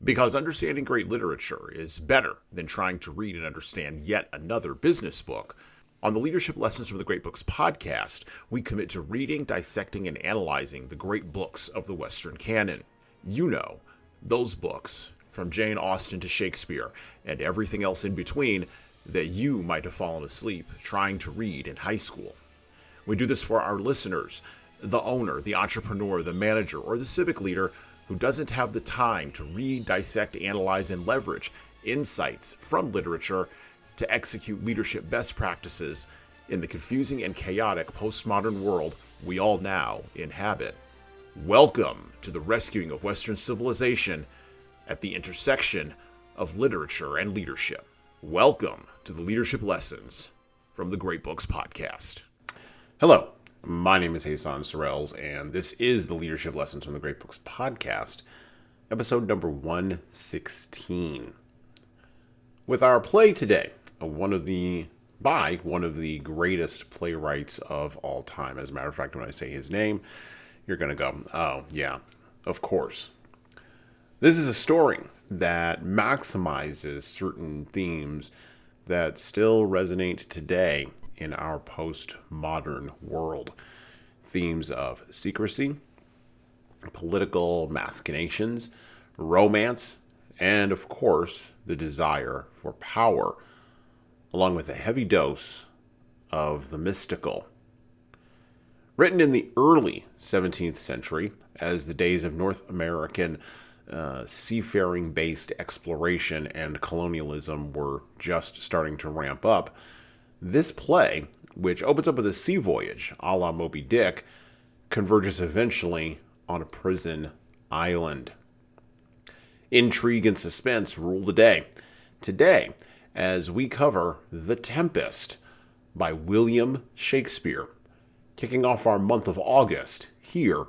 Because understanding great literature is better than trying to read and understand yet another business book. On the Leadership Lessons from the Great Books podcast, we commit to reading, dissecting, and analyzing the great books of the Western canon. You know, those books, from Jane Austen to Shakespeare, and everything else in between, that you might have fallen asleep trying to read in high school. We do this for our listeners, the owner, the entrepreneur, the manager, or the civic leader who doesn't have the time to read, dissect, analyze, and leverage insights from literature to execute leadership best practices in the confusing and chaotic postmodern world we all now inhabit. Welcome to the rescuing of Western civilization at the intersection of literature and leadership. Welcome to the Leadership Lessons from the Great Books podcast. Hello, my name is Hassan Sorrells, and this is the Leadership Lessons from the Great Books podcast, episode number 116. With our play today, one of the greatest playwrights of all time. As a matter of fact, when I say his name, you're going to go, oh, yeah, of course. This is a story that maximizes certain themes that still resonate today in our postmodern world. Themes of secrecy, political machinations, romance, and of course, the desire for power, along with a heavy dose of the mystical. Written in the early 17th century, as the days of North American seafaring-based exploration and colonialism were just starting to ramp up, this play, which opens up with a sea voyage a la Moby Dick, converges eventually on a prison island. Intrigue and suspense rule the day. Today, as we cover The Tempest by William Shakespeare, kicking off our month of August here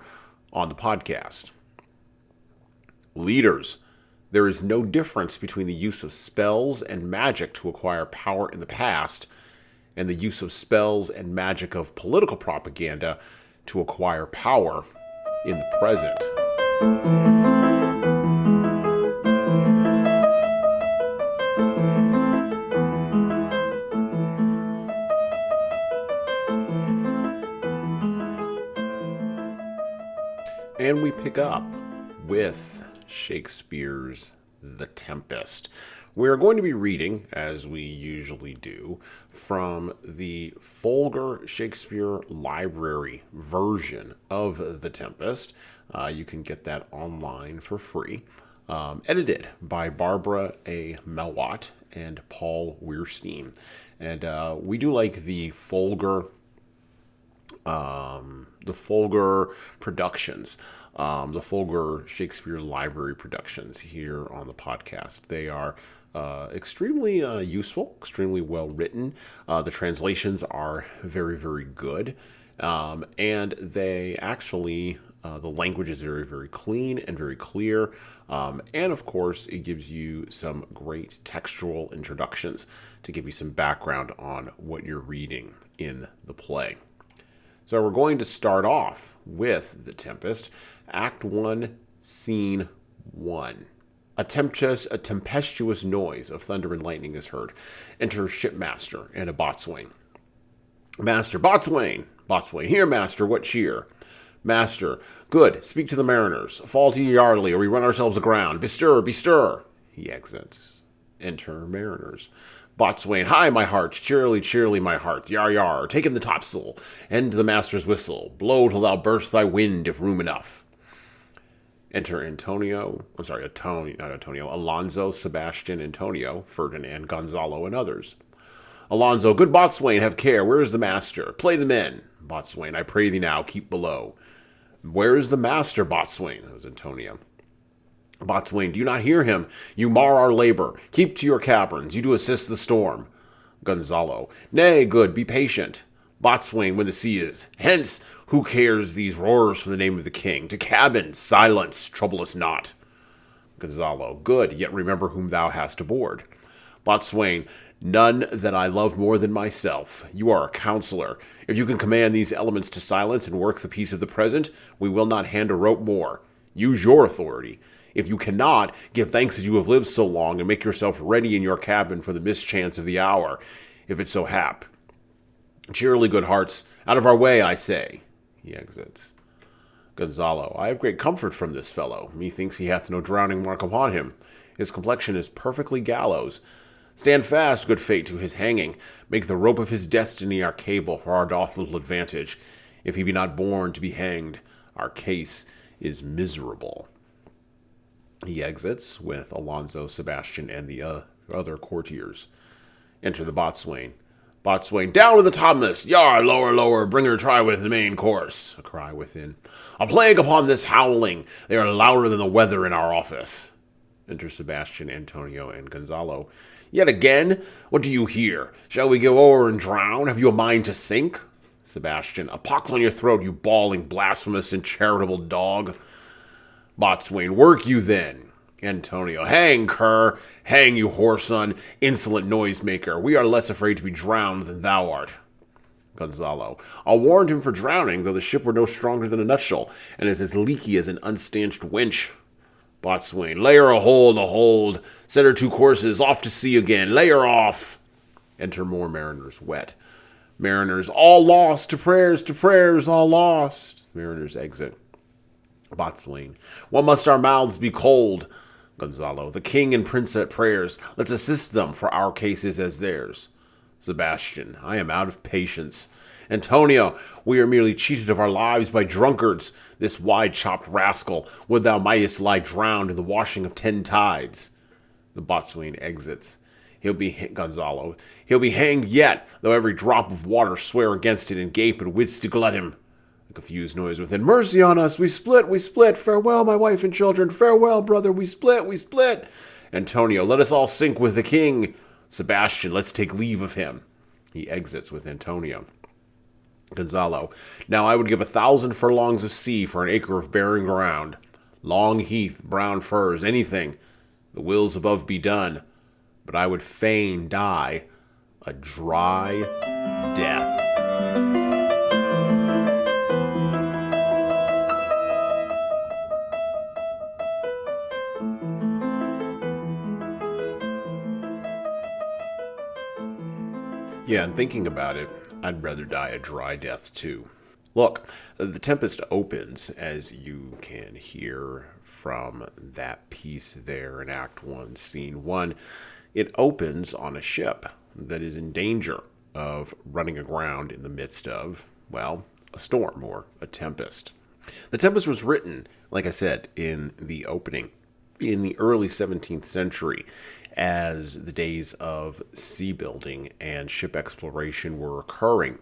on the podcast. Leaders, there is no difference between the use of spells and magic to acquire power in the past and the use of spells and magic of political propaganda to acquire power in the present. And we pick up with Shakespeare's The Tempest. We're going to be reading, as we usually do, from the Folger Shakespeare Library version of The Tempest. You can get that online for free. Edited by Barbara A. Melwatt and Paul Weirstein. And we do like the Folger Productions, the Folger Shakespeare Library Productions here on the podcast. They are extremely useful, extremely well written. The translations are very, very good. And they actually, the language is very, very clean and very clear. And of course, it gives you some great textual introductions to give you some background on what you're reading in the play. So we're going to start off with The Tempest, Act 1, Scene 1. A tempestuous noise of thunder and lightning is heard. Enter shipmaster and a boatswain. Master, boatswain! Boatswain, here, master, what cheer? Master, good, speak to the mariners. Fall to your yardly, or we run ourselves aground. Bestir, bestir! He exits. Enter mariners. Boatswain, hi, my heart, cheerily, cheerily, my heart, yar, yar, take in the topsail, and the master's whistle, blow till thou burst thy wind, if room enough. Enter Alonzo, Sebastian, Antonio, Ferdinand, Gonzalo, and others. Alonzo, good boatswain, have care, where is the master? Play the men. Boatswain, I pray thee now, keep below. Where is the master, boatswain? That was Antonio. Boatswain, do you not hear him? You mar our labor. Keep to your caverns. You do assist the storm. Gonzalo, nay, good, be patient. Boatswain, when the sea is. Hence, who cares these roars for the name of the king? To cabin, silence, trouble us not. Gonzalo, good, yet remember whom thou hast aboard. Boatswain, none that I love more than myself. You are a counselor. If you can command these elements to silence and work the peace of the present, we will not hand a rope more. Use your authority. If you cannot, give thanks that you have lived so long, and make yourself ready in your cabin for the mischance of the hour, if it so hap. Cheerily, good hearts, out of our way, I say. He exits. Gonzalo, I have great comfort from this fellow. Methinks he hath no drowning mark upon him. His complexion is perfectly gallows. Stand fast, good fate, to his hanging. Make the rope of his destiny our cable, for our doth little advantage. If he be not born to be hanged, our case is miserable. He exits with Alonso, Sebastian, and the other courtiers. Enter the boatswain. Boatswain, down with the topmast! Yar, lower, lower, bring her try with the main course! A cry within. A plague upon this howling! They are louder than the weather in our office. Enter Sebastian, Antonio, and Gonzalo. Yet again? What do you hear? Shall we go over and drown? Have you a mind to sink? Sebastian, a pox on your throat, you bawling, blasphemous, and charitable dog. Boatswain, work you then. Antonio, hang, cur, hang, you whoreson, insolent noisemaker. We are less afraid to be drowned than thou art. Gonzalo, I'll warrant him for drowning, though the ship were no stronger than a nutshell, and is as leaky as an unstanched wench. Boatswain, lay her a hold, set her 2 courses, off to sea again, lay her off. Enter more mariners, wet. Mariners, all lost, to prayers, all lost. Mariners exit. Boatswain, what must our mouths be cold? Gonzalo, the king and prince at prayers. Let's assist them, for our case is as theirs. Sebastian, I am out of patience. Antonio, we are merely cheated of our lives by drunkards. This wide-chopped rascal, would thou mightest lie drowned in the washing of 10 tides. The boatswain exits. Gonzalo, he'll be hanged yet, though every drop of water swear against it and gape and wits to glut him. A confused noise within. Mercy on us, we split. Farewell, my wife and children. Farewell, brother, we split. Antonio, let us all sink with the king. Sebastian, let's take leave of him. He exits with Antonio. Gonzalo, now I would give 1,000 furlongs of sea for an acre of barren ground. Long heath, brown furs, anything. The wills above be done. But I would fain die a dry death. Yeah, and thinking about it, I'd rather die a dry death too. Look, the Tempest opens, as you can hear from that piece there in Act 1, Scene 1. It opens on a ship that is in danger of running aground in the midst of, well, a storm or a tempest. The Tempest was written, like I said, in the opening, in the early 17th century, as the days of sea building and ship exploration were occurring,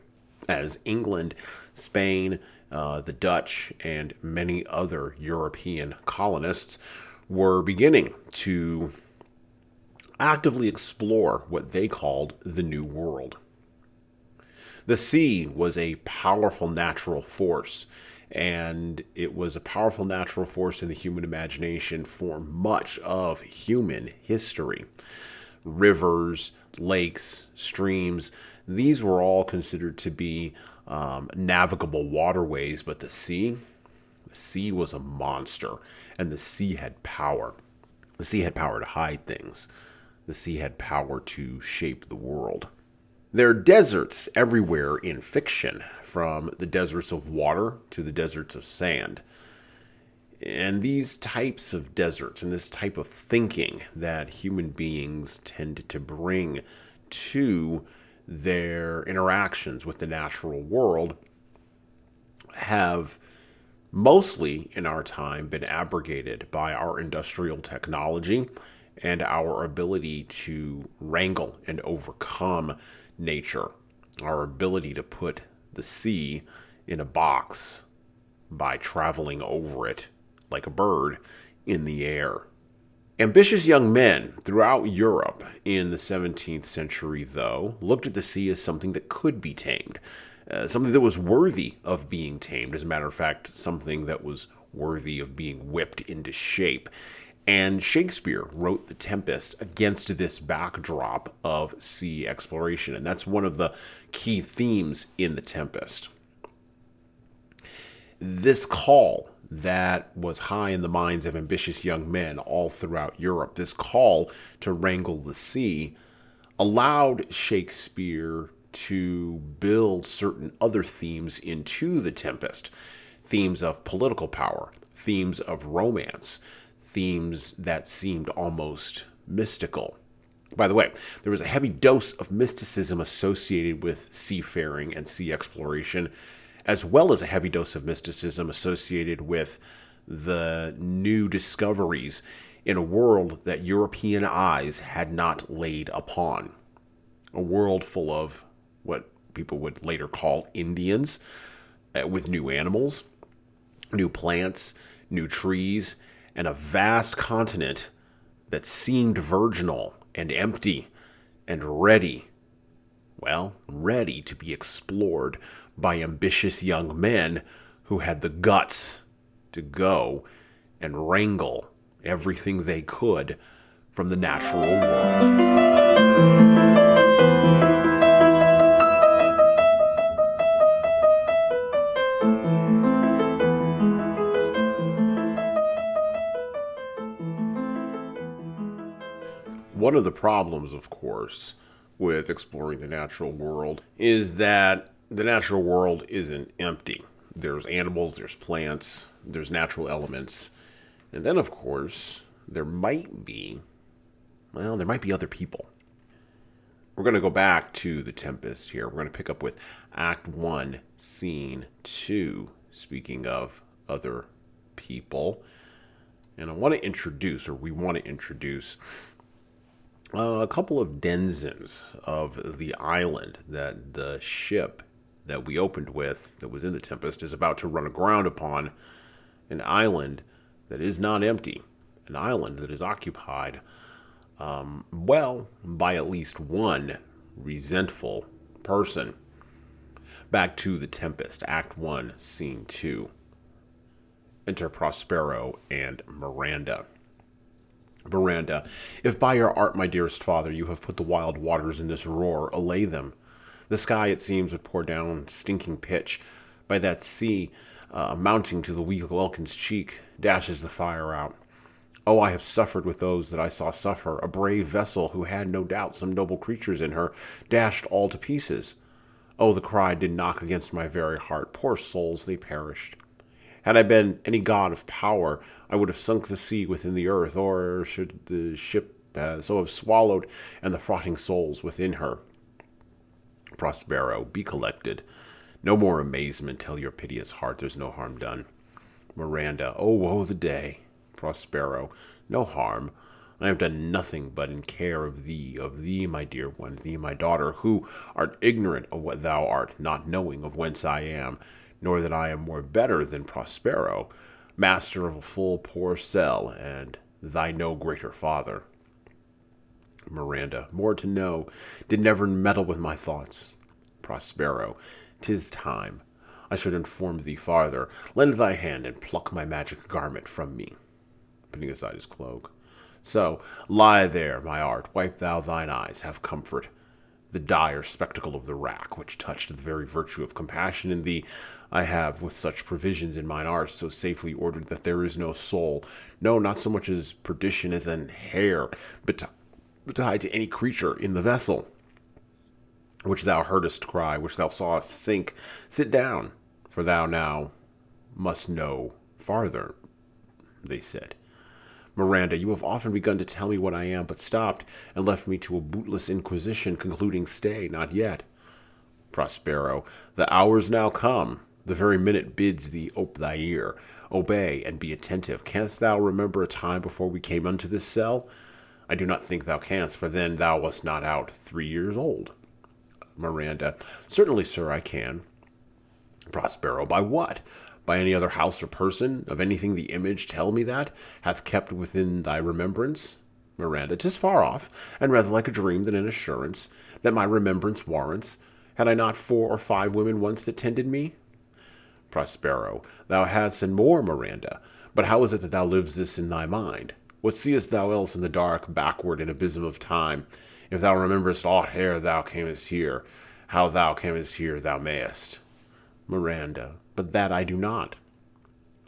as England, Spain, the Dutch, and many other European colonists were beginning to actively explore what they called the New World. The sea was a powerful natural force, and it was a powerful natural force in the human imagination for much of human history. Rivers, lakes, streams, these were all considered to be navigable waterways, but the sea was a monster, and the sea had power. The sea had power to hide things. The sea had power to shape the world. There are deserts everywhere in fiction, from the deserts of water to the deserts of sand. And these types of deserts and this type of thinking that human beings tend to bring to their interactions with the natural world have mostly in our time been abrogated by our industrial technology and our ability to wrangle and overcome nature, our ability to put the sea in a box by traveling over it like a bird in the air. Ambitious young men throughout Europe in the 17th century, though, looked at the sea as something that could be tamed, something that was worthy of being tamed. As a matter of fact, something that was worthy of being whipped into shape. And Shakespeare wrote The Tempest against this backdrop of sea exploration, and that's one of the key themes in The Tempest. This call that was high in the minds of ambitious young men all throughout Europe. This call to wrangle the sea allowed Shakespeare to build certain other themes into the Tempest. Themes of political power, themes of romance, themes that seemed almost mystical. By the way, there was a heavy dose of mysticism associated with seafaring and sea exploration, as well as a heavy dose of mysticism associated with the new discoveries in a world that European eyes had not laid upon. A world full of what people would later call Indians, with new animals, new plants, new trees, and a vast continent that seemed virginal and empty and ready, well, ready to be explored by ambitious young men who had the guts to go and wrangle everything they could from the natural world. One of the problems, of course, with exploring the natural world is that the natural world isn't empty. There's animals, there's plants, there's natural elements. And then, of course, there might be other people. We're going to go back to the Tempest here. We're going to pick up with Act 1, Scene 2, speaking of other people. And we want to introduce a couple of denizens of the island that the ship that we opened with, that was in the Tempest, is about to run aground upon. An island that is not empty, an island that is occupied, by at least one resentful person. Back to the Tempest, Act 1, Scene 2. Enter Prospero and Miranda. Miranda, if by your art, my dearest father, you have put the wild waters in this roar, allay them. The sky, it seems, would pour down stinking pitch. By that sea, mounting to the weak welkin's cheek, dashes the fire out. Oh, I have suffered with those that I saw suffer. A brave vessel, who had no doubt some noble creatures in her, dashed all to pieces. Oh, the cry did knock against my very heart. Poor souls, they perished. Had I been any god of power, I would have sunk the sea within the earth, or should the ship so have swallowed, and the frotting souls within her. Prospero, be collected. No more amazement, tell your piteous heart there's no harm done. Miranda, oh, woe the day. Prospero, no harm. I have done nothing but in care of thee, my dear one, thee, my daughter, who art ignorant of what thou art, not knowing of whence I am, nor that I am more better than Prospero, master of a full poor cell, and thy no greater father. Miranda, more to know, did never meddle with my thoughts. Prospero, 'tis time. I should inform thee farther. Lend thy hand and pluck my magic garment from me. Putting aside his cloak. So, lie there, my art, wipe thou thine eyes, have comfort. The dire spectacle of the rack, which touched the very virtue of compassion in thee, I have, with such provisions in mine art, so safely ordered that there is no soul, no, not so much as perdition as an hair, betide to any creature in the vessel, which thou heardest cry, which thou sawest sink. Sit down, for thou now must know farther, they said. Miranda, you have often begun to tell me what I am, but stopped, and left me to a bootless inquisition, concluding, stay, not yet. Prospero, the hour's now come. The very minute bids thee ope thy ear. Obey, and be attentive. Canst thou remember a time before we came unto this cell? I do not think thou canst, for then thou wast not out 3 years old. Miranda, certainly, sir, I can. Prospero, by what? By any other house or person, of anything the image tell me that, hath kept within thy remembrance? Miranda, 'tis far off, and rather like a dream than an assurance, that my remembrance warrants. Had I not 4 or 5 women once that tended me? Prospero, thou hadst and more, Miranda, but how is it that thou livest this in thy mind? What seest thou else in the dark, backward in abysm of time? If thou rememberest aught ere thou camest here, how thou camest here thou mayest. Miranda, but that I do not.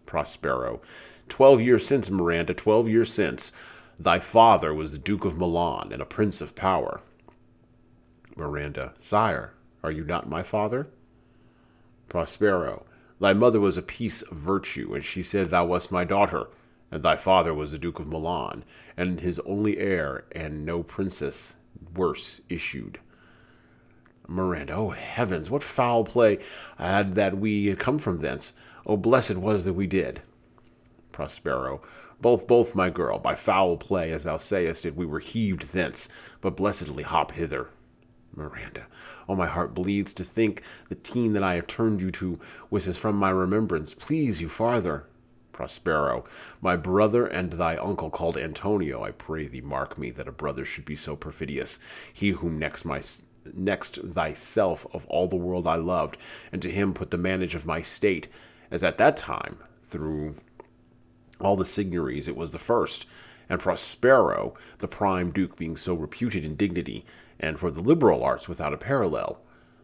Prospero. 12 years since, Miranda, 12 years since, thy father was the Duke of Milan and a prince of power. Miranda. Sire, are you not my father? Prospero. Thy mother was a piece of virtue, and she said thou wast my daughter, and thy father was the Duke of Milan, and his only heir, and no princess worse issued. Miranda. Oh, heavens, what foul play had that we had come from thence! Oh, blessed was that we did. Prospero. Both, my girl, by foul play, as thou sayest it, we were heaved thence, but blessedly hop hither. Miranda. Oh, my heart bleeds to think the teen that I have turned you to was as from my remembrance. Please you farther. Prospero. My brother and thy uncle called Antonio, I pray thee mark me, that a brother should be so perfidious. He whom next thyself of all the world I loved, and to him put the manage of my state, as at that time, through all the signories, it was the first, and Prospero, the prime duke, being so reputed in dignity, and for the liberal arts without a parallel,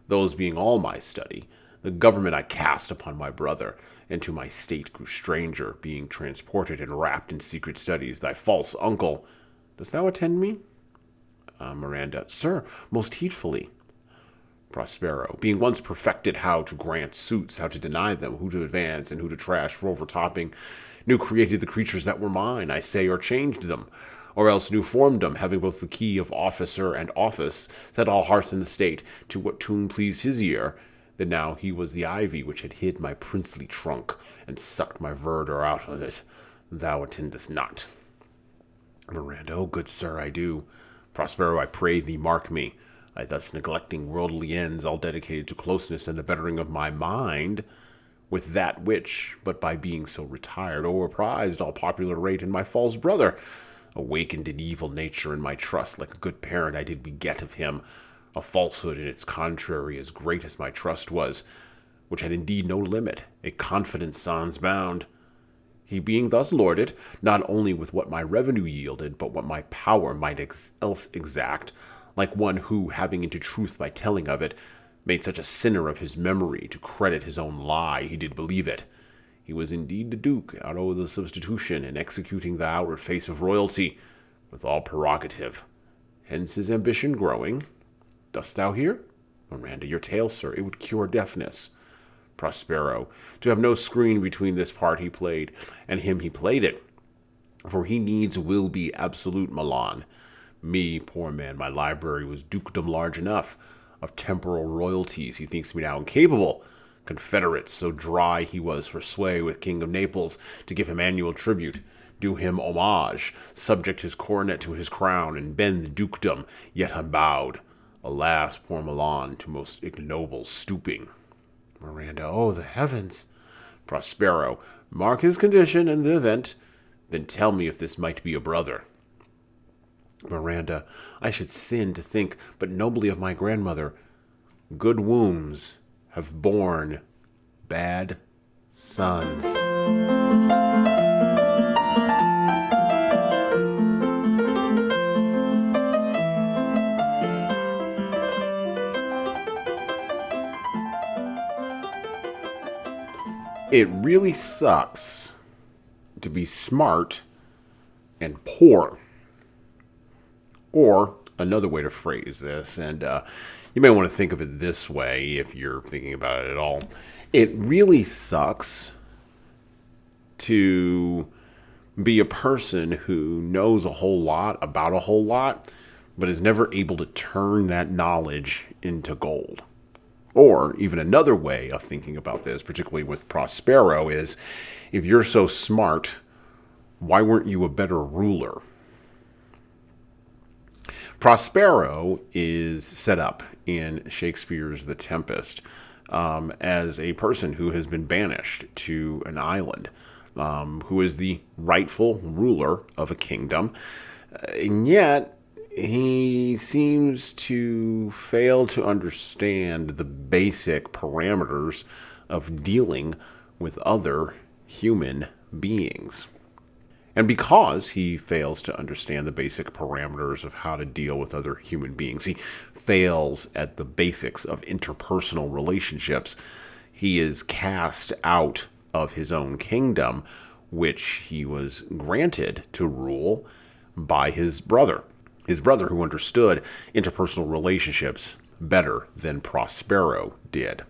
those being all my study, the government I cast upon my brother, and to my state grew stranger, being transported and wrapped in secret studies, thy false uncle. Dost thou attend me? Miranda. Sir, most heedfully. Prospero. Being once perfected how to grant suits, how to deny them, who to advance, and who to trash for overtopping, new created the creatures that were mine, I say, or changed them, or else new formed them, having both the key of officer and office, set all hearts in the state, to what tune pleased his ear, that now he was the ivy which had hid my princely trunk, and sucked my verdure out of it. Thou attendest not. Miranda. Oh, good sir, I do. Prospero, I pray thee mark me. I thus neglecting worldly ends, all dedicated to closeness and the bettering of my mind, with that which, but by being so retired, overprized all popular rate in my false brother, awakened an evil nature in my trust, like a good parent I did beget of him, a falsehood in its contrary as great as my trust was, which had indeed no limit, a confidence sans bound. He being thus lorded, not only with what my revenue yielded, but what my power might else exact, like one who, having into truth by telling of it, made such a sinner of his memory, to credit his own lie, he did believe it. He was indeed the duke, out of the substitution, and executing the outward face of royalty, with all prerogative. Hence his ambition growing. Dost thou hear? Miranda. Your tale, sir, it would cure deafness. Prospero. To have no screen between this part he played, and him he played it, for he needs will be absolute Milan. Me, poor man, my library was dukedom large enough. Of temporal royalties he thinks me now incapable. Confederates, so dry he was for sway with King of Naples, to give him annual tribute, do him homage, subject his coronet to his crown, and bend the dukedom, yet unbowed. Alas, poor Milan, to most ignoble stooping. Miranda. Oh, the heavens. Prospero. Mark his condition and the event, then tell me if this might be a brother. Miranda. I should sin to think but nobly of my grandmother. Good wombs have borne bad sons. It really sucks to be smart and poor. Or another way to phrase this, and you may want to think of it this way if you're thinking about it at all. It really sucks to be a person who knows a whole lot about a whole lot, but is never able to turn that knowledge into gold. Or even another way of thinking about this, particularly with Prospero, is if you're so smart, why weren't you a better ruler? Prospero is set up in Shakespeare's The Tempest as a person who has been banished to an island, who is the rightful ruler of a kingdom, and yet he seems to fail to understand the basic parameters of dealing with other human beings. And because he fails to understand the basic parameters of how to deal with other human beings, he fails at the basics of interpersonal relationships, he is cast out of his own kingdom, which he was granted to rule by his brother. His brother, who understood interpersonal relationships better than Prospero did.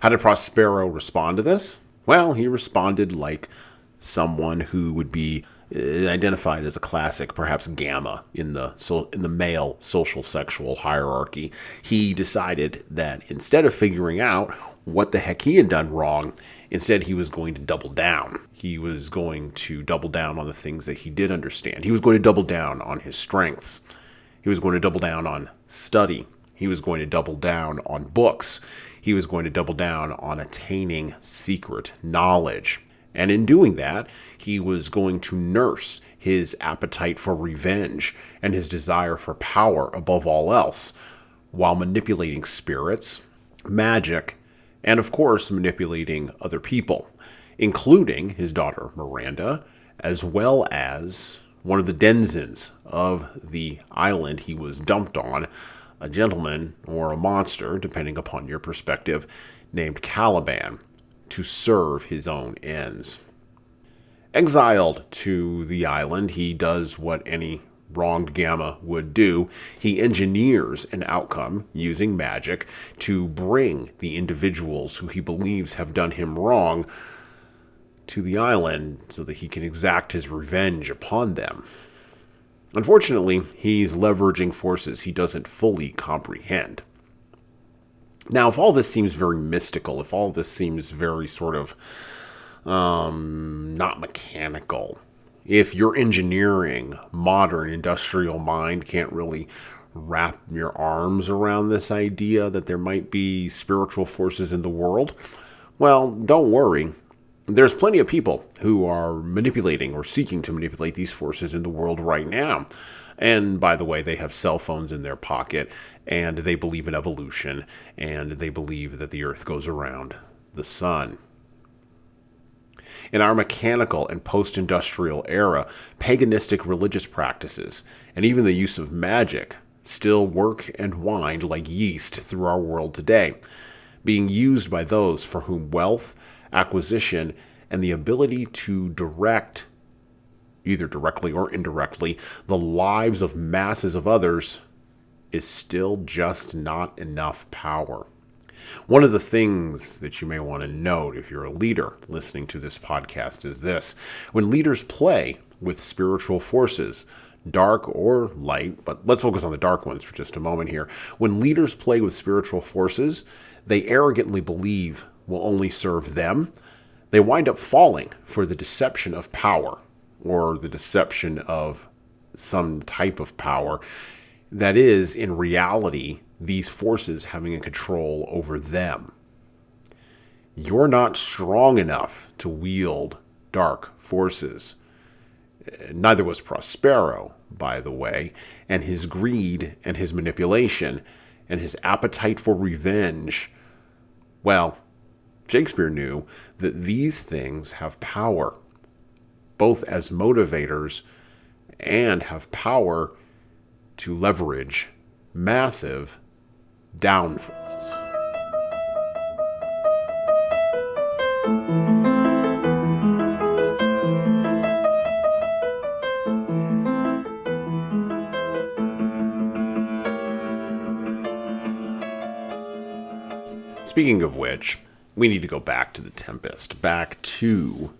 How did Prospero respond to this? Well, he responded like someone who would be identified as a classic, perhaps gamma in the male social sexual hierarchy. He decided that instead of figuring out what the heck he had done wrong, instead he was going to double down. He was going to double down on the things that he did understand. He was going to double down on his strengths. He was going to double down on study. He was going to double down on books. He was going to double down on attaining secret knowledge. And in doing that, he was going to nurse his appetite for revenge and his desire for power above all else, while manipulating spirits, magic, and of course manipulating other people, including his daughter Miranda, as well as one of the denizens of the island he was dumped on, a gentleman or a monster, depending upon your perspective, named Caliban, to serve his own ends. Exiled to the island, he does what any wronged Gamma would do. He engineers an outcome using magic to bring the individuals who he believes have done him wrong to the island so that he can exact his revenge upon them. Unfortunately, he's leveraging forces he doesn't fully comprehend. Now, if all this seems very mystical, if all this seems very sort of not mechanical, if your engineering, modern industrial mind can't really wrap your arms around this idea that there might be spiritual forces in the world, well, don't worry. There's plenty of people who are manipulating or seeking to manipulate these forces in the world right now. And by the way, they have cell phones in their pocket, and they believe in evolution, and they believe that the earth goes around the sun. In our mechanical and post-industrial era, paganistic religious practices, and even the use of magic, still work and wind like yeast through our world today, being used by those for whom wealth, acquisition, and the ability to direct, either directly or indirectly, the lives of masses of others is still just not enough power. One of the things that you may want to note if you're a leader listening to this podcast is this. When leaders play with spiritual forces, dark or light, but let's focus on the dark ones for just a moment here. When leaders play with spiritual forces, they arrogantly believe will only serve them. They wind up falling for the deception of power, or the deception of some type of power that is, in reality, these forces having a control over them. You're not strong enough to wield dark forces. Neither was Prospero, by the way, and his greed and his manipulation and his appetite for revenge, well, Shakespeare knew that these things have power, both as motivators and have power to leverage massive downfalls. Speaking of which, we need to go back to the Tempest, back to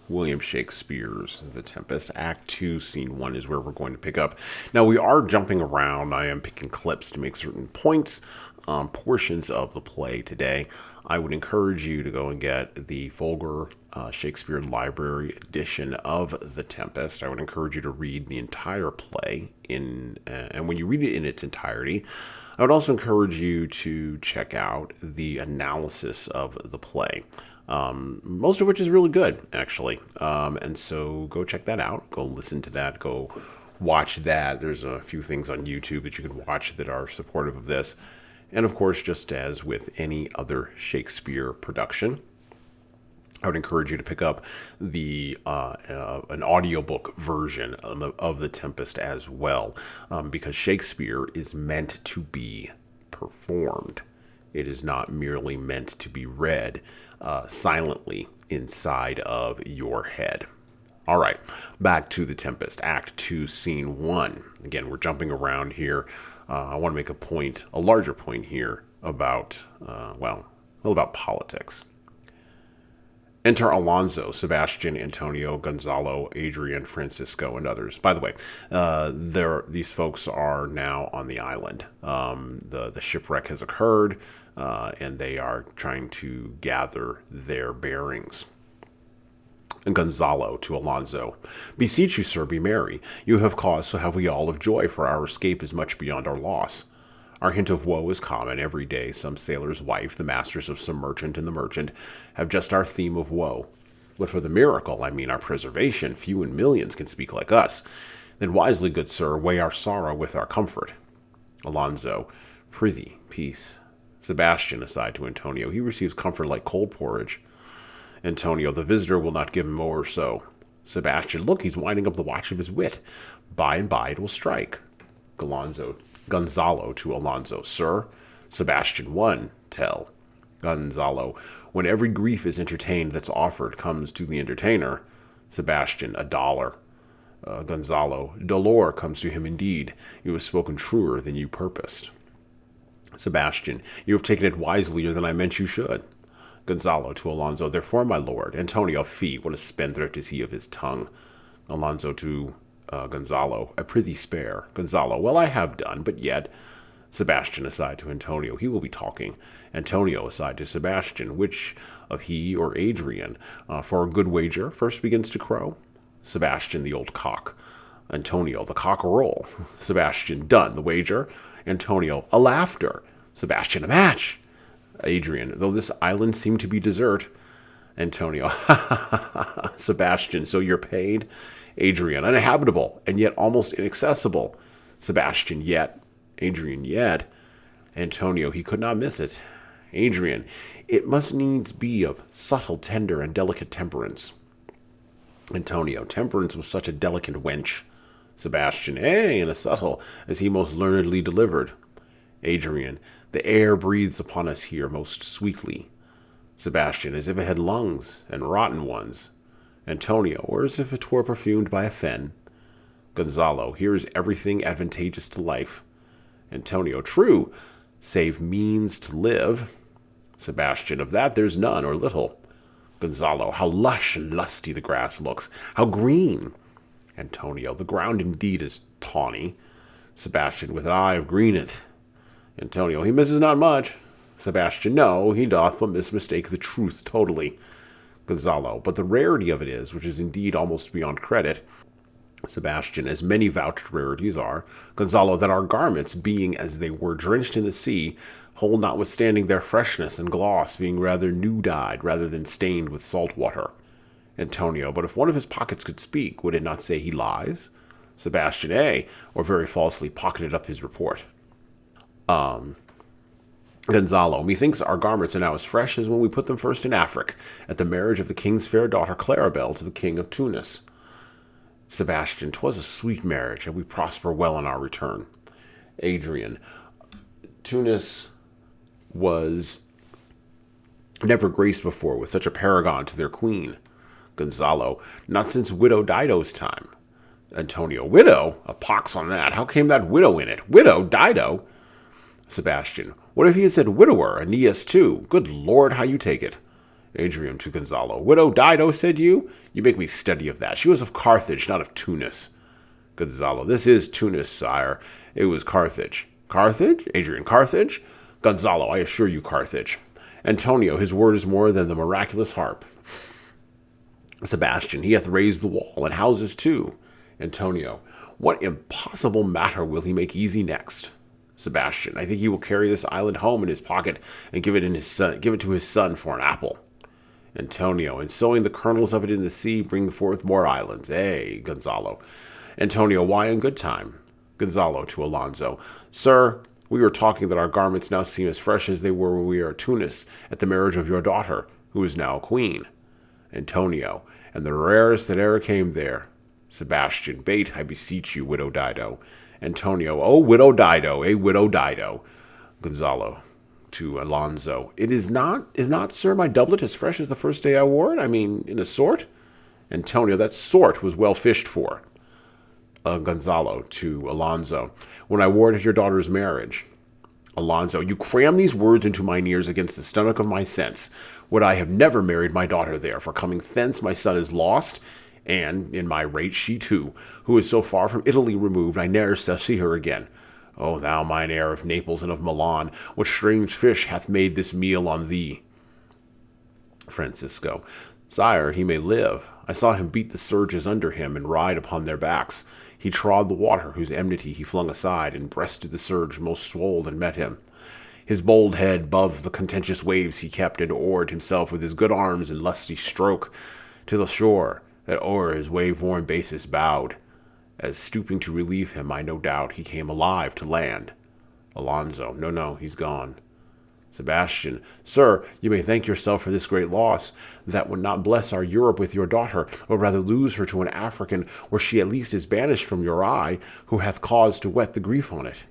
William Shakespeare's The Tempest. Act 2, Scene 1 is where we're going to pick up. Now, we are jumping around. I am picking clips to make certain points, portions of the play today. I would encourage you to go and get the Folger Shakespeare Library edition of The Tempest. I would encourage you to read the entire play, and when you read it in its entirety, I would also encourage you to check out the analysis of the play. Most of which is really good, actually. And so go check that out. Go listen to that. Go watch that. There's a few things on YouTube that you can watch that are supportive of this. And of course, just as with any other Shakespeare production, I would encourage you to pick up the an audiobook version of The Tempest as well, because Shakespeare is meant to be performed. It is not merely meant to be read silently inside of your head. All right, back to the Tempest, Act 2, Scene 1. Again, we're jumping around here. I want to make a larger point here about, about politics. Enter Alonso, Sebastian, Antonio, Gonzalo, Adrian, Francisco, and others. By the way, these folks are now on the island. The shipwreck has occurred, and they are trying to gather their bearings. Gonzalo to Alonso, beseech you, sir, be merry. You have cause, so have we all, of joy, for our escape is much beyond our loss. Our hint of woe is common every day. Some sailor's wife, the masters of some merchant, and the merchant have just our theme of woe. But for the miracle, I mean our preservation, few in millions can speak like us. Then wisely, good sir, weigh our sorrow with our comfort. Alonso, prithee, peace. Sebastian, aside to Antonio, he receives comfort like cold porridge. Antonio, the visitor will not give him more or so. Sebastian, look, he's winding up the watch of his wit. By and by it will strike. Gonzalo to Alonso, sir. Sebastian, one, tell. Gonzalo, when every grief is entertained that's offered comes to the entertainer. Sebastian, $1. Gonzalo, dolor comes to him indeed. You have spoken truer than you purposed. Sebastian, you have taken it wiselier than I meant you should. Gonzalo to Alonso, therefore, my lord. Antonio, fie, what a spendthrift is he of his tongue. Alonso to Gonzalo, I prithee spare. Gonzalo, well, I have done, but yet. Sebastian aside to Antonio, he will be talking. Antonio aside to Sebastian, which of he or Adrian, for a good wager, first begins to crow? Sebastian, the old cock. Antonio, the cockerel. Sebastian, done, the wager. Antonio, a laughter. Sebastian, a match. Adrian, though this island seem to be desert. Antonio, Sebastian, so you're paid? Adrian, uninhabitable, and yet almost inaccessible. Sebastian, yet. Adrian, yet. Antonio, he could not miss it. Adrian, it must needs be of subtle, tender, and delicate temperance. Antonio, temperance was such a delicate wench. Sebastian, and a subtle, as he most learnedly delivered. Adrian, the air breathes upon us here most sweetly. Sebastian, as if it had lungs, and rotten ones. Antonio, or as if it were perfumed by a fen. Gonzalo, here is everything advantageous to life. Antonio, true, save means to live. Sebastian, of that there's none or little. Gonzalo, how lush and lusty the grass looks, how green. Antonio, the ground indeed is tawny. Sebastian, with an eye of green it. Antonio, he misses not much. Sebastian, no, he doth but mistake the truth totally. Gonzalo, but the rarity of it is, which is indeed almost beyond credit. Sebastian, as many vouched rarities are. Gonzalo, that our garments, being as they were drenched in the sea, hold notwithstanding their freshness and gloss, being rather new-dyed rather than stained with salt water. Antonio, but if one of his pockets could speak, would it not say he lies? Sebastian, or very falsely pocketed up his report. Gonzalo, methinks our garments are now as fresh as when we put them first in Afric, at the marriage of the king's fair daughter Claribel to the king of Tunis. Sebastian, 'twas a sweet marriage, and we prosper well on our return. Adrian, Tunis was never graced before with such a paragon to their queen. Gonzalo, not since widow Dido's time. Antonio, widow? A pox on that. How came that widow in it? Widow Dido? Sebastian, what if he had said widower, Aeneas too? Good Lord, how you take it. Adrian to Gonzalo, widow Dido, said you? You make me study of that. She was of Carthage, not of Tunis. Gonzalo, this is Tunis, sire. It was Carthage. Carthage? Adrian, Carthage? Gonzalo, I assure you Carthage. Antonio, his word is more than the miraculous harp. Sebastian, he hath raised the wall, and houses too. Antonio, what impossible matter will he make easy next? Sebastian, I think he will carry this island home in his pocket and give it to his son for an apple. Antonio, and sowing the kernels of it in the sea, bring forth more islands. Gonzalo. Antonio, why in good time? Gonzalo to Alonso, sir, we were talking that our garments now seem as fresh as they were when we were at Tunis, at the marriage of your daughter, who is now a queen. Antonio, and the rarest that e'er came there. Sebastian, bait, I beseech you, widow Dido. Antonio, widow Dido, widow Dido. Gonzalo, to Alonso. Is not, sir, my doublet as fresh as the first day I wore it? I mean, in a sort? Antonio, that sort was well fished for. Gonzalo to Alonso. When I wore it at your daughter's marriage. Alonso, you cram these words into mine ears against the stomach of my sense. Would I have never married my daughter there, for coming thence my son is lost, and, in my rate, she too, who is so far from Italy removed, I ne'er shall see her again. O thou mine heir of Naples and of Milan, what strange fish hath made this meal on thee? Francisco, sire, he may live. I saw him beat the surges under him and ride upon their backs. He trod the water, whose enmity he flung aside, and breasted the surge most swole and met him. His bold head 'bove the contentious waves he kept, and oared himself with his good arms in lusty stroke to the shore, that o'er his wave-worn basis bowed. As stooping to relieve him, I no doubt, he came alive to land. Alonso, no, he's gone. Sebastian, sir, you may thank yourself for this great loss, that would not bless our Europe with your daughter, but rather lose her to an African, where she at least is banished from your eye, who hath cause to whet the grief on it.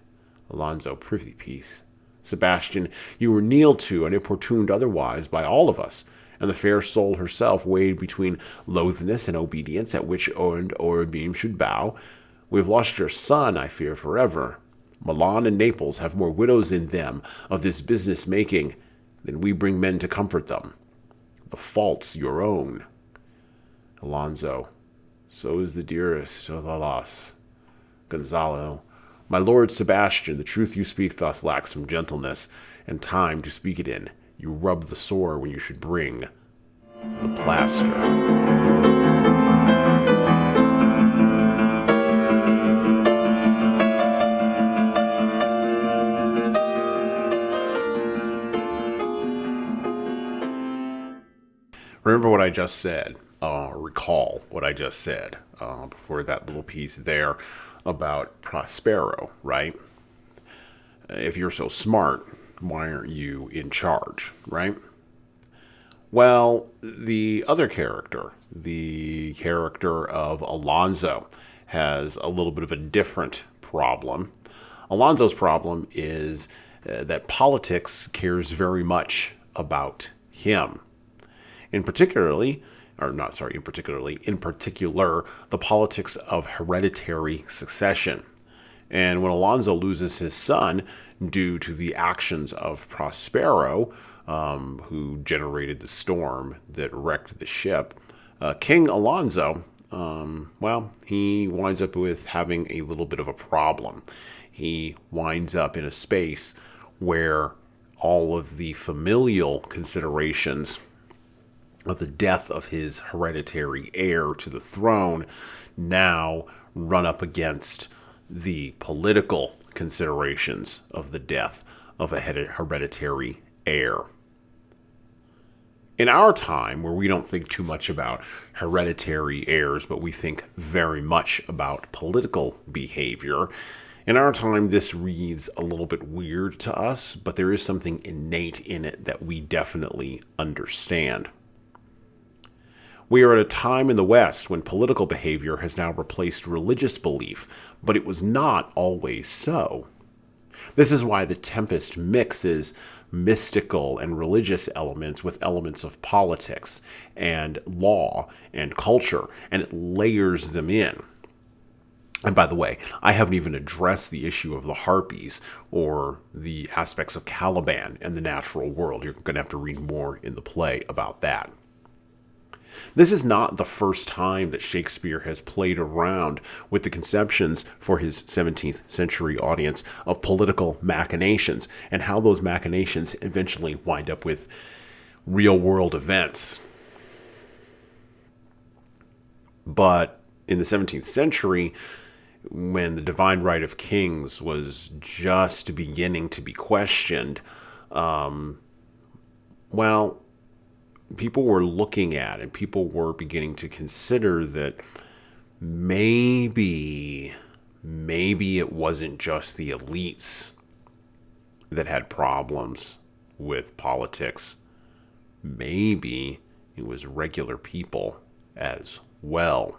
Alonso, prithee peace. Sebastian, you were kneeled to and importuned otherwise by all of us, and the fair soul herself weighed between loathness and obedience, at which and Orbeam should bow. We have lost your son, I fear, forever. Milan and Naples have more widows in them of this business making than we bring men to comfort them. The fault's your own. Alonso, so is the dearest of the loss. Gonzalo, my lord Sebastian, the truth you speak doth lack some gentleness, and time to speak it in. You rub the sore when you should bring the plaster. Remember what I just said. Recall what I just said before that little piece there about Prospero, right? If you're so smart, why aren't you in charge, right? Well, the other character, the character of Alonso, has a little bit of a different problem. Alonso's problem is that politics cares very much about him. In particular, the politics of hereditary succession. And when Alonso loses his son due to the actions of Prospero, who generated the storm that wrecked the ship, King Alonso, he winds up with having a little bit of a problem. He winds up in a space where all of the familial considerations of the death of his hereditary heir to the throne now run up against the political considerations of the death of a hereditary heir. In our time, where we don't think too much about hereditary heirs, but we think very much about political behavior, in our time, this reads a little bit weird to us, but there is something innate in it that we definitely understand. We are at a time in the West when political behavior has now replaced religious belief, but it was not always so. This is why the Tempest mixes mystical and religious elements with elements of politics and law and culture, and it layers them in. And by the way, I haven't even addressed the issue of the harpies or the aspects of Caliban and the natural world. You're going to have to read more in the play about that. This is not the first time that Shakespeare has played around with the conceptions for his 17th century audience of political machinations and how those machinations eventually wind up with real-world events. But in the 17th century, when the divine right of kings was just beginning to be questioned, people were looking at and people were beginning to consider that maybe it wasn't just the elites that had problems with politics. Maybe it was regular people as well.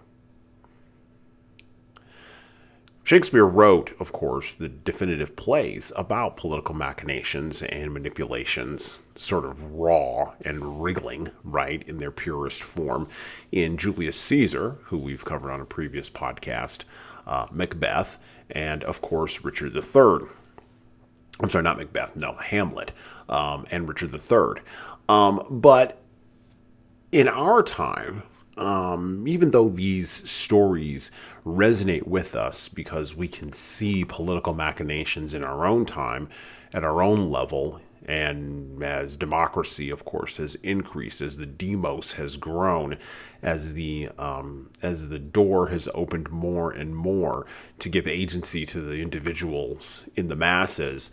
Shakespeare wrote, of course, the definitive plays about political machinations and manipulations, sort of raw and wriggling, right, in their purest form, in Julius Caesar, who we've covered on a previous podcast, Macbeth, and, of course, Richard III. I'm sorry, not Macbeth, no, Hamlet, and Richard III. But in our time, even though these stories resonate with us because we can see political machinations in our own time, at our own level, and as democracy, of course, has increased, as the demos has grown, as the door has opened more and more to give agency to the individuals in the masses,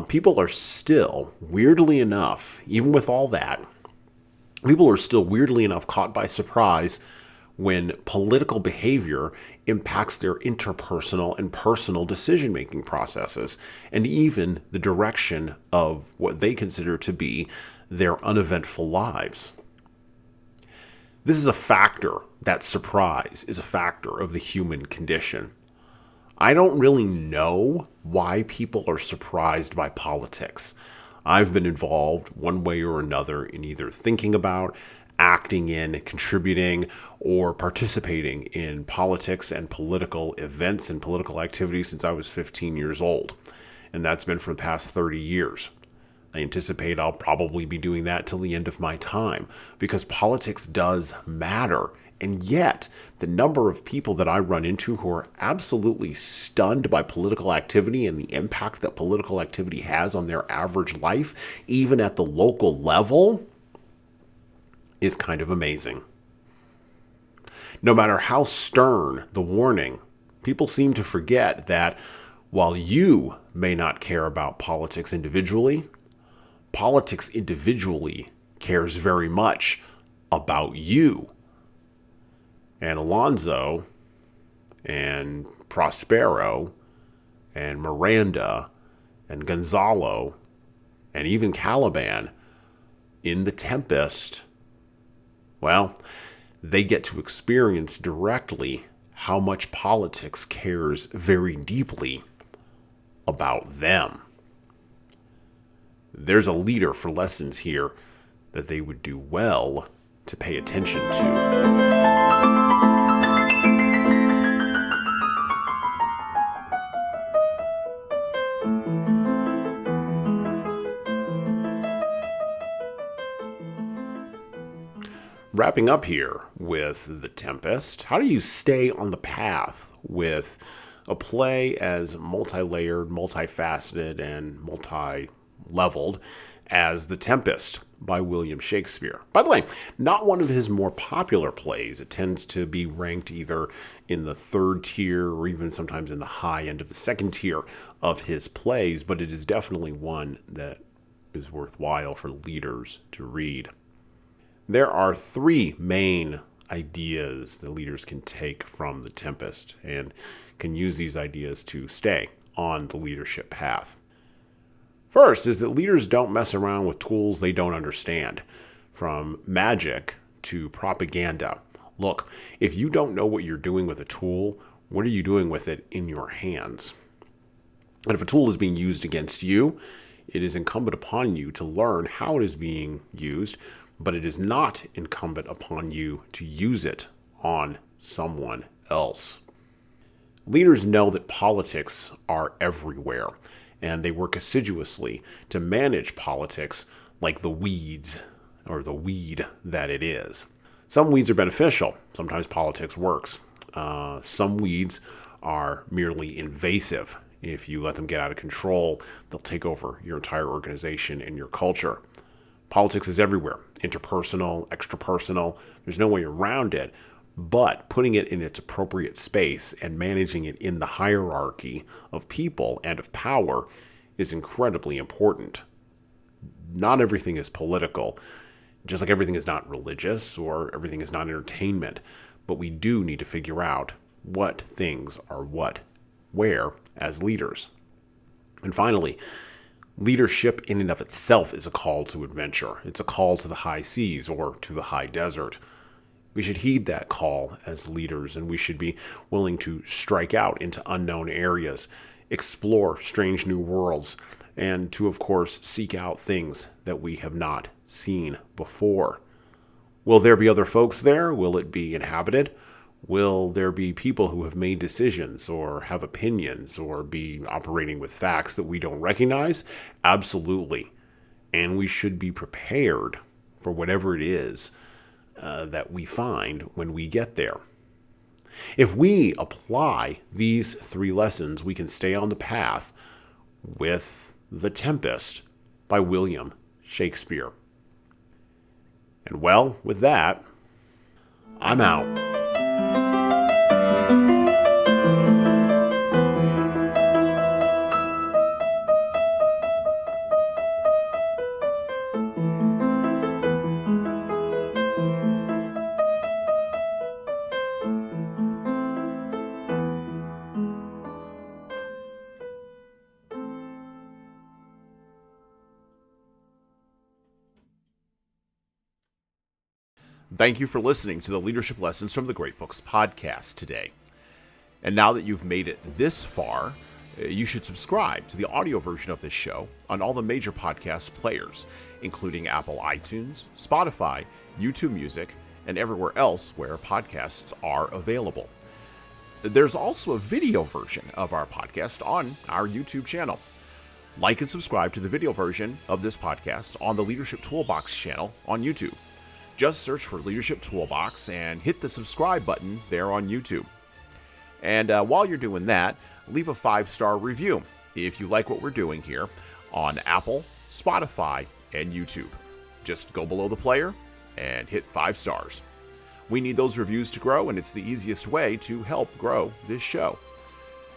people are still, weirdly enough, even with all that, people are still weirdly enough caught by surprise when political behavior impacts their interpersonal and personal decision-making processes, and even the direction of what they consider to be their uneventful lives. This is a factor, that surprise is a factor of the human condition. I don't really know why people are surprised by politics. I've been involved one way or another in either thinking about, acting in, contributing, or participating in politics and political events and political activities since I was 15 years old. And that's been for the past 30 years. I anticipate I'll probably be doing that till the end of my time because politics does matter. And yet, the number of people that I run into who are absolutely stunned by political activity and the impact that political activity has on their average life, even at the local level, is kind of amazing. No matter how stern the warning, people seem to forget that while you may not care about politics individually cares very much about you. And Alonzo and Prospero and Miranda and Gonzalo and even Caliban in the Tempest, well, they get to experience directly how much politics cares very deeply about them. There's a leader for lessons here that they would do well to pay attention to. Wrapping up here with The Tempest, how do you stay on the path with a play as multi-layered, multifaceted, and multi-leveled as The Tempest by William Shakespeare? By the way, not one of his more popular plays. It tends to be ranked either in the third tier or even sometimes in the high end of the second tier of his plays, but it is definitely one that is worthwhile for leaders to read. There are three main ideas that leaders can take from The Tempest and can use these ideas to stay on the leadership path. First is that leaders don't mess around with tools they don't understand, from magic to propaganda. Look, if you don't know what you're doing with a tool, what are you doing with it in your hands? And if a tool is being used against you, it is incumbent upon you to learn how it is being used, but it is not incumbent upon you to use it on someone else. Leaders know that politics are everywhere, and they work assiduously to manage politics like the weeds, or the weed that it is. Some weeds are beneficial. Sometimes politics works. Some weeds are merely invasive. If you let them get out of control, they'll take over your entire organization and your culture. Politics is everywhere, interpersonal, extrapersonal. There's no way around it, but putting it in its appropriate space and managing it in the hierarchy of people and of power is incredibly important. Not everything is political, just like everything is not religious or everything is not entertainment, but we do need to figure out what things are what, where, as leaders. And finally, leadership in and of itself is a call to adventure. It's a call to the high seas or to the high desert. We should heed that call as leaders, and we should be willing to strike out into unknown areas, explore strange new worlds, and to, of course, seek out things that we have not seen before. Will there be other folks there? Will it be inhabited? Will there be people who have made decisions or have opinions or be operating with facts that we don't recognize? Absolutely. And we should be prepared for whatever it is that we find when we get there. If we apply these 3 lessons, we can stay on the path with The Tempest by William Shakespeare. And well, with that, I'm out. Thank you for listening to the Leadership Lessons from the Great Books podcast today. And now that you've made it this far, you should subscribe to the audio version of this show on all the major podcast players, including Apple iTunes, Spotify, YouTube Music, and everywhere else where podcasts are available. There's also a video version of our podcast on our YouTube channel. Like and subscribe to the video version of this podcast on the Leadership Toolbox channel on YouTube. Just search for Leadership Toolbox and hit the subscribe button there on YouTube. And while you're doing that, leave a 5-star review if you like what we're doing here on Apple, Spotify, and YouTube. Just go below the player and hit 5 stars. We need those reviews to grow, and it's the easiest way to help grow this show.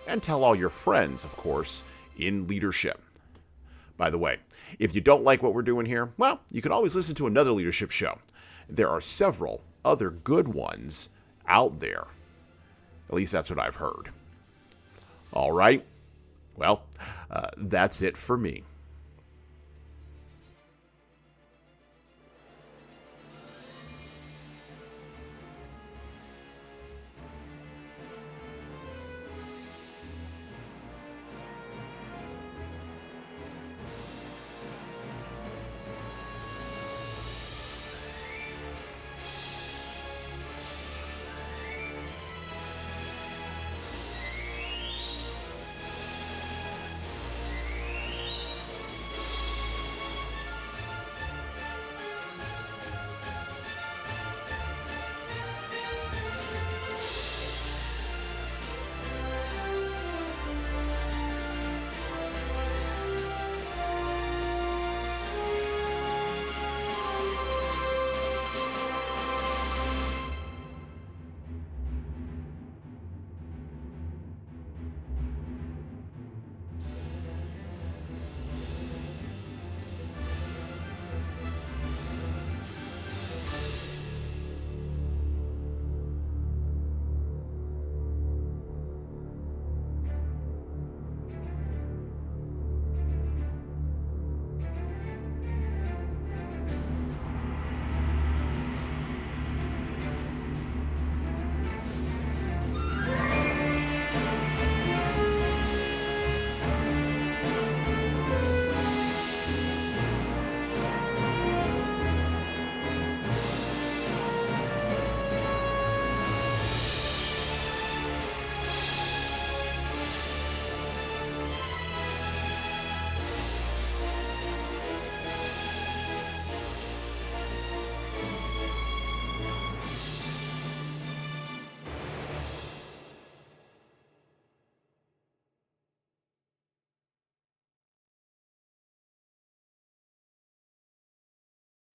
And tell all your friends, of course, in leadership. By the way, if you don't like what we're doing here, well, you can always listen to another leadership show. There are several other good ones out there. At least that's what I've heard. All right. Well, that's it for me.